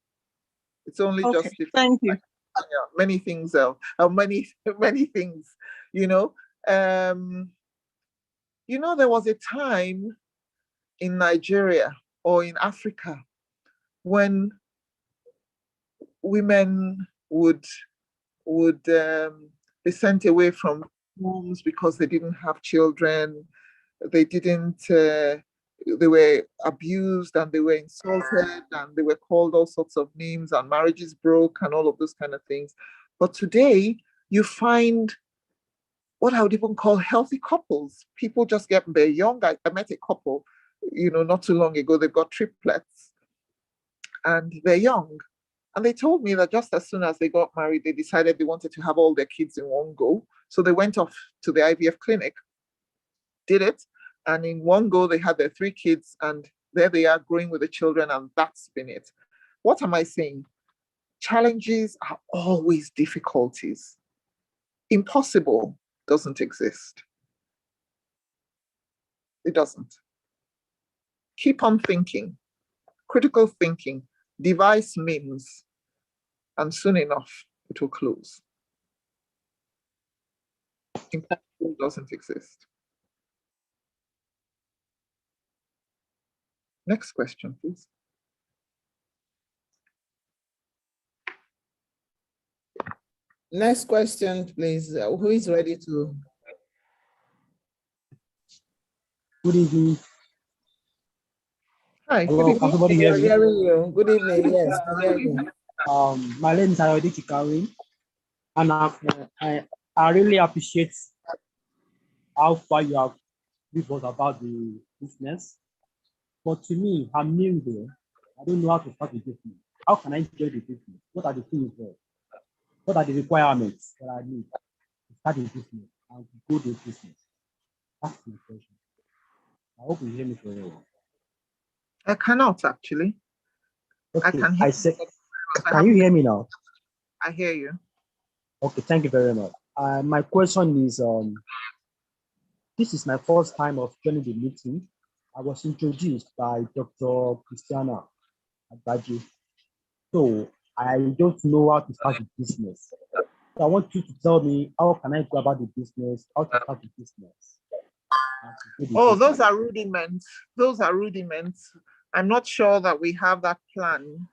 It's only Okay, just different. thank you. Yeah, many things, many things, you know. There was a time in Nigeria or in Africa when women would be sent away from homes because they didn't have children. They didn't. They were abused and they were insulted and they were called all sorts of names and marriages broke and all of those kind of things. But today you find what I would even call healthy couples. People just get, they're young. I met a couple, not too long ago. They've got triplets and they're young. And they told me that just as soon as they got married, they decided they wanted to have all their kids in one go. So they went off to the IVF clinic, did it, and in one go, they had their 3 kids, and there they are growing with the children, and that's been it. What am I saying? Challenges are always difficulties. Impossible doesn't exist. It doesn't. Keep on thinking, critical thinking, devise means, and soon enough, it will close. Impossible doesn't exist. Next question, please. Next question, please. Who is ready to? Good evening. Hi, Hello, good evening. can somebody hear me? Hearing you. Good evening. Yes, we hear you. My name is Ayodi Chikawi, and I really appreciate how far you have told us about the business. But to me, I'm new there. I don't know how to start the business. How can I enjoy the business? What are the things there? What are the requirements that I need to start the business and to grow the business? That's my question. I hope you hear me very well. I cannot actually. Okay, I can hear you. Can you hear me now? I hear you. Okay, thank you very much. My question is, this is my first time of joining the meeting. I was introduced by Dr. Christiana Agbaje. So I don't know how to start the business. So I want you to tell me, how can I go about the business, how to start the business? Oh, those are rudiments. Those are rudiments. I'm not sure that we have that plan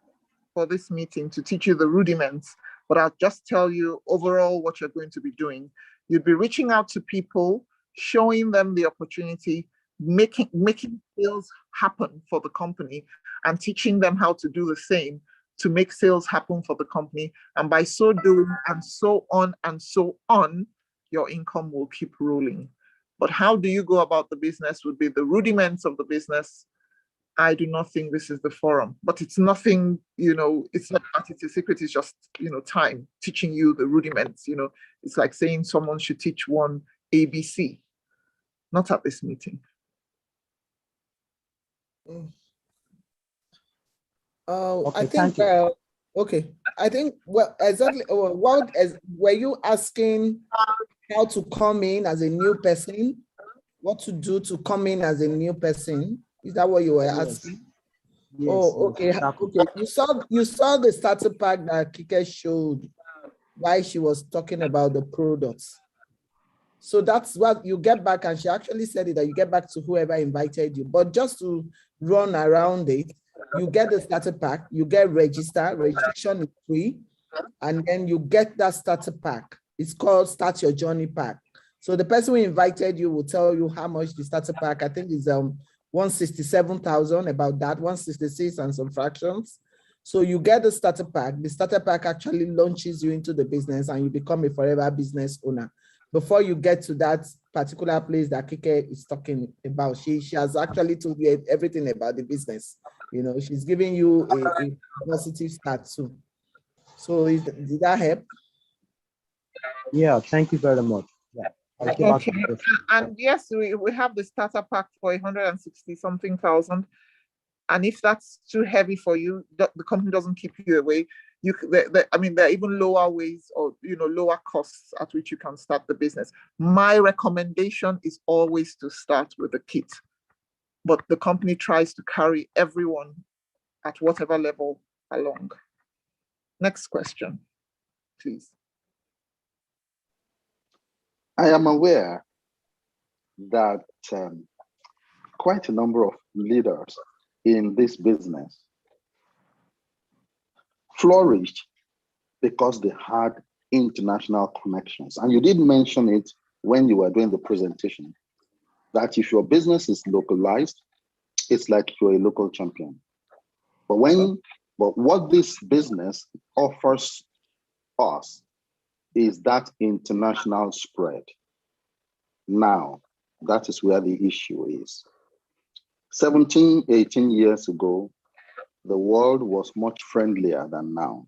for this meeting to teach you the rudiments, but I'll just tell you overall what you're going to be doing. You'd be reaching out to people, showing them the opportunity, making sales happen for the company, and teaching them how to do the same to make sales happen for the company. And by so doing, and so on, your income will keep rolling. But how do you go about the business would be the rudiments of the business. I do not think this is the forum, but it's nothing, it's not that it's a secret, it's just, time teaching you the rudiments, it's like saying someone should teach one ABC, not at this meeting. Okay, I think, okay, I think, well, exactly, what were you asking how to come in as a new person? What to do to come in as a new person? Is that what you were asking? Yes, oh, okay. Exactly. Okay. You saw the starter pack that Kike showed while she was talking about the products. So that's what you get back, and she actually said it, that you get back to whoever invited you. But just to run around it, you get the starter pack, you get registration is free, and then you get that starter pack. It's called Start Your Journey Pack. So the person who invited you will tell you how much the starter pack, I think is 167,000, about that, 166 and some fractions. So you get the starter pack. The starter pack actually launches you into the business and you become a forever business owner. Before you get to that particular place that Kike is talking about, she has actually told you everything about the business. She's giving you a positive start too. So did that help? Yeah, thank you very much. Yeah. Okay. And yes, we have the starter pack for 160 something thousand. And if that's too heavy for you, the company doesn't keep you away. There are even lower ways, or lower costs at which you can start the business. My recommendation is always to start with a kit, but the company tries to carry everyone at whatever level along. Next question, please. I am aware that quite a number of leaders in this business flourished because they had international connections. And you did mention it when you were doing the presentation, that if your business is localized, it's like you're a local champion. But what this business offers us is that international spread. Now, that is where the issue is. 17, 18 years ago, the world was much friendlier than now.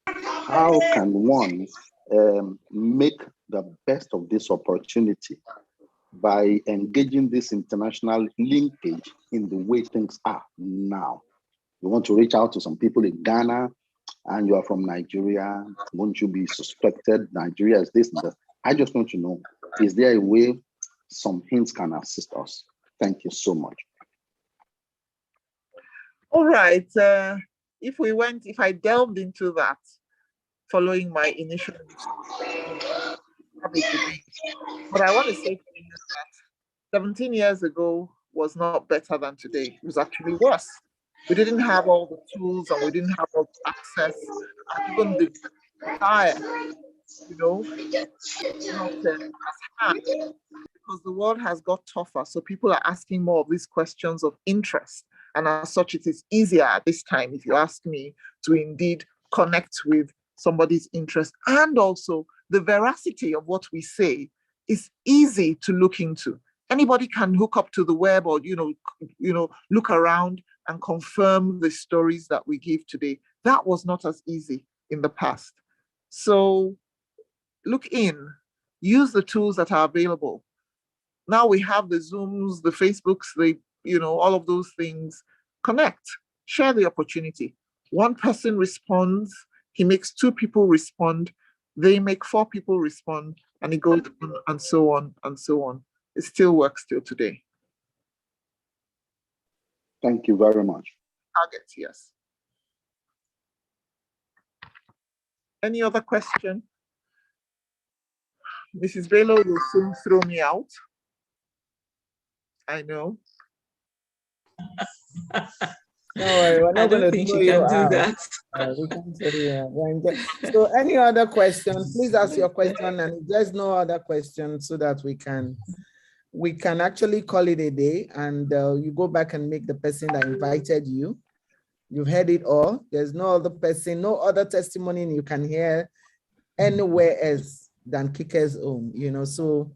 How can one make the best of this opportunity by engaging this international linkage in the way things are now? You want to reach out to some people in Ghana and you are from Nigeria, won't you be suspected Nigeria is this and that? I just want to know, is there a way some hints can assist us? Thank you so much. All right. If I delved into that, following my initial, but I want to say that 17 years ago was not better than today. It was actually worse. We didn't have all the tools and we didn't have all the access, and even the desire, not as hard, because the world has got tougher. So people are asking more of these questions of interest. And as such, it is easier at this time, if you ask me, to indeed connect with somebody's interest. And also the veracity of what we say is easy to look into. Anybody can hook up to the web or, look around and confirm the stories that we give today. That was not as easy in the past. So look in, use the tools that are available. Now we have the Zooms, the Facebooks, all of those things. Connect, share the opportunity. One person responds, he makes 2 people respond, they make 4 people respond, and it goes on and so on and so on. It still works till today. Thank you very much. Targets, yes. Any other question? Mrs. Bello will soon throw me out. I know. No worry, we're not I don't think she can do that. We can tell you. So any other question, please ask your question, and if there's no other question, so that we can actually call it a day, and you go back and make the person that invited you. You've heard it all. There's no other person, no other testimony you can hear anywhere else than Kike's own, so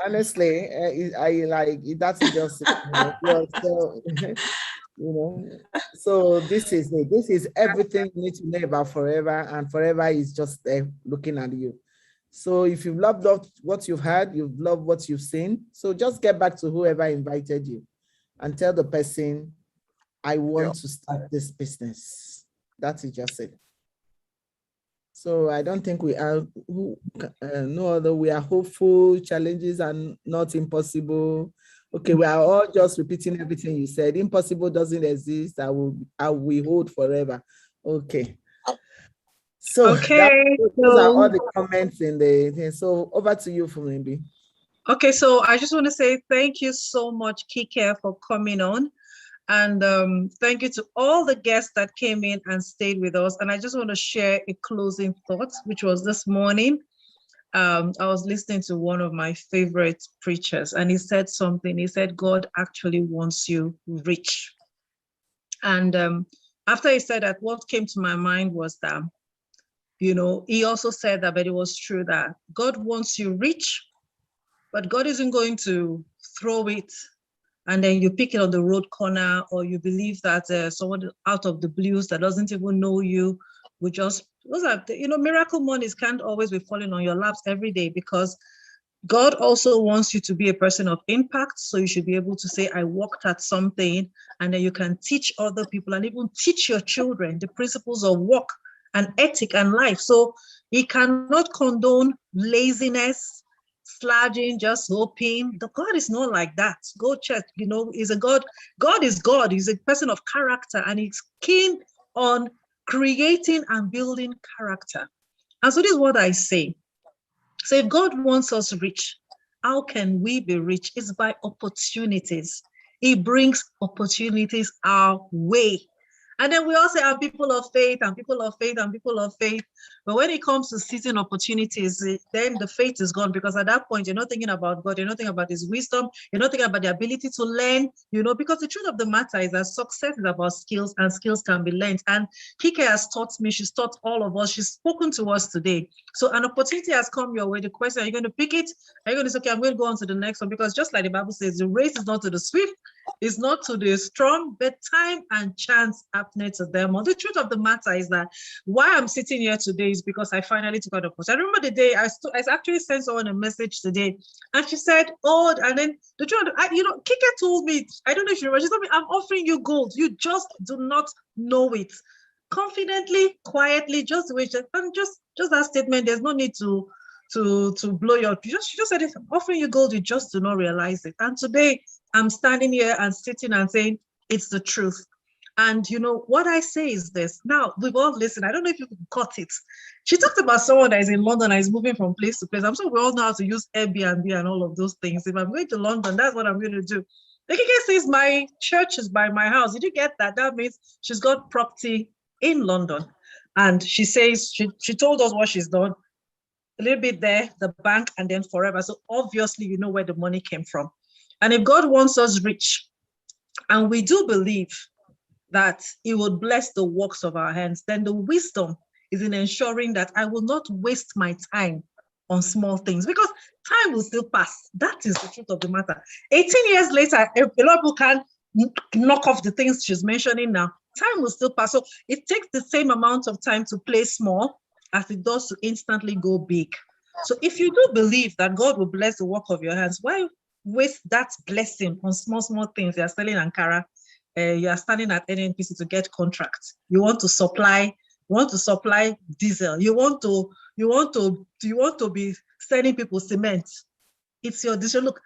honestly, I like that's just so this is it. This is everything you need to know about Forever, and Forever is just there looking at you. So if you've loved what you've heard, you've loved what you've seen, so just get back to whoever invited you and tell the person, I want to start this business. That's it, just it. So I don't think we are we are hopeful. Challenges are not impossible. Okay, we are all just repeating everything you said. Impossible doesn't exist. I will hold forever. Okay. So those are all the comments in the thing. So over to you, Fumimbi. Okay, so I just want to say thank you so much, Kike, for coming on. And thank you to all the guests that came in and stayed with us. And I just want to share a closing thought, which was this morning. I was listening to one of my favorite preachers, and he said something. He said, God actually wants you rich. And after he said that, what came to my mind was that, he also said that, but it was true that God wants you rich, but God isn't going to throw it and then you pick it on the road corner, or you believe that someone out of the blues that doesn't even know you would just, miracle monies can't always be falling on your laps every day, because God also wants you to be a person of impact. So you should be able to say, I worked at something, and then you can teach other people and even teach your children the principles of work and ethic and life. So he cannot condone laziness, sludging, just hoping. The God is not like that. Go check, he's a God. God is God. He's a person of character, and he's keen on creating and building character. And so this is what I say. So if God wants us rich, how can we be rich? It's by opportunities. He brings opportunities our way. And then we all say, I'm people of faith, and people of faith, and people of faith. But when it comes to seizing opportunities, then the faith is gone, because at that point, you're not thinking about God, you're not thinking about his wisdom, you're not thinking about the ability to learn, because the truth of the matter is that success is about skills, and skills can be learned. And Kike has taught me, she's taught all of us, she's spoken to us today. So an opportunity has come your way. The question, are you going to pick it? Are you going to say, okay, I'm going to go on to the next one? Because just like the Bible says, the race is not to the swift, it's not to the strong, but time and chance happen to them. Well, the truth of the matter is that why I'm sitting here today is because I finally took out a post. I remember the day I actually sent someone a message today, and she said, "Oh," and then the truth, Kike told me, I don't know if you remember, she told me, "I'm offering you gold. You just do not know it." Confidently, quietly, just wait, and just that statement. There's no need to blow your. She just said, "If I'm offering you gold, you just do not realize it." And today, I'm standing here and sitting and saying, it's the truth. And what I say is this. Now, we've all listened. I don't know if you got it. She talked about someone that is in London and is moving from place to place. I'm sure we all know how to use Airbnb and all of those things. If I'm going to London, that's what I'm going to do. The Kike says, my church is by my house. Did you get that? That means she's got property in London. And she says, she told us what she's done. A little bit there, the bank, and then forever. So obviously, you know where the money came from. And if God wants us rich, and we do believe that he would bless the works of our hands, then the wisdom is in ensuring that I will not waste my time on small things, because time will still pass. That is the truth of the matter. 18 years later, a lot of people can knock off the things she's mentioning now. Time will still pass. So it takes the same amount of time to play small as it does to instantly go big. So if you do believe that God will bless the work of your hands, why waste that blessing on small things? You're selling Ankara, you are standing at NNPC to get contracts. You want to supply diesel. You want to be sending people cement. It's your decision. Look,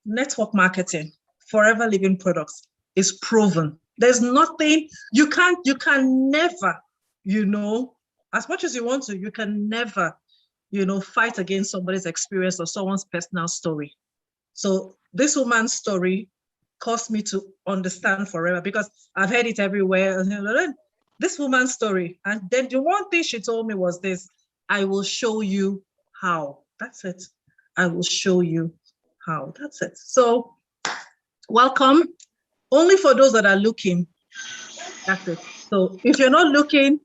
network marketing, forever living products is proven. There's nothing you can never, as much as you want to, you can never, fight against somebody's experience or someone's personal story. So this woman's story caused me to understand forever, because I've heard it everywhere. This woman's story. And then the one thing she told me was this: I will show you how. That's it. I will show you how. That's it. So welcome. Only for those that are looking. That's it. So if you're not looking,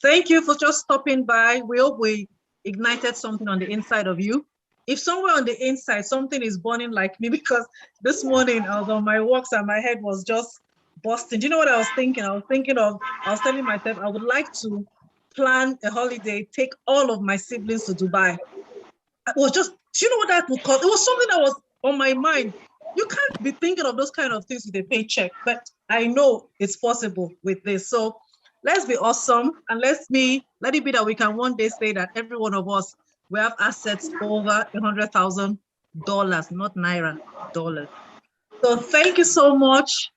thank you for just stopping by. We hope we ignited something on the inside of you. If somewhere on the inside, something is burning like me, because this morning I was on my walks and my head was just busting. Do you know what I was thinking? I was telling myself, I would like to plan a holiday, take all of my siblings to Dubai. It was just, do you know what that would cost? It was something that was on my mind. You can't be thinking of those kind of things with a paycheck, but I know it's possible with this. So let's be awesome, and let it be that we can one day say that every one of us, we have assets over $100,000, not Naira, dollars. So thank you so much,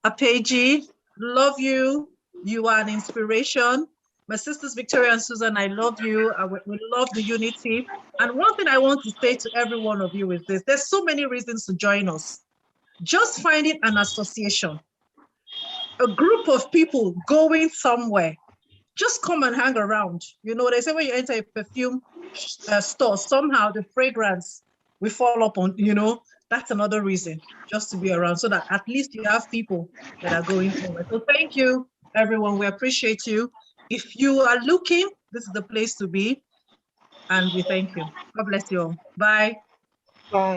Apeji. Love you. You are an inspiration. My sisters Victoria and Susan, I love you. We love the unity. And one thing I want to say to every one of you is this: there's so many reasons to join us. Just finding an association, a group of people going somewhere. Just come and hang around. They say when you enter a perfume store, somehow the fragrance will fall upon, that's another reason just to be around, so that at least you have people that are going somewhere. So thank you, everyone. We appreciate you. If you are looking, this is the place to be. And we thank you. God bless you all. Bye. Bye.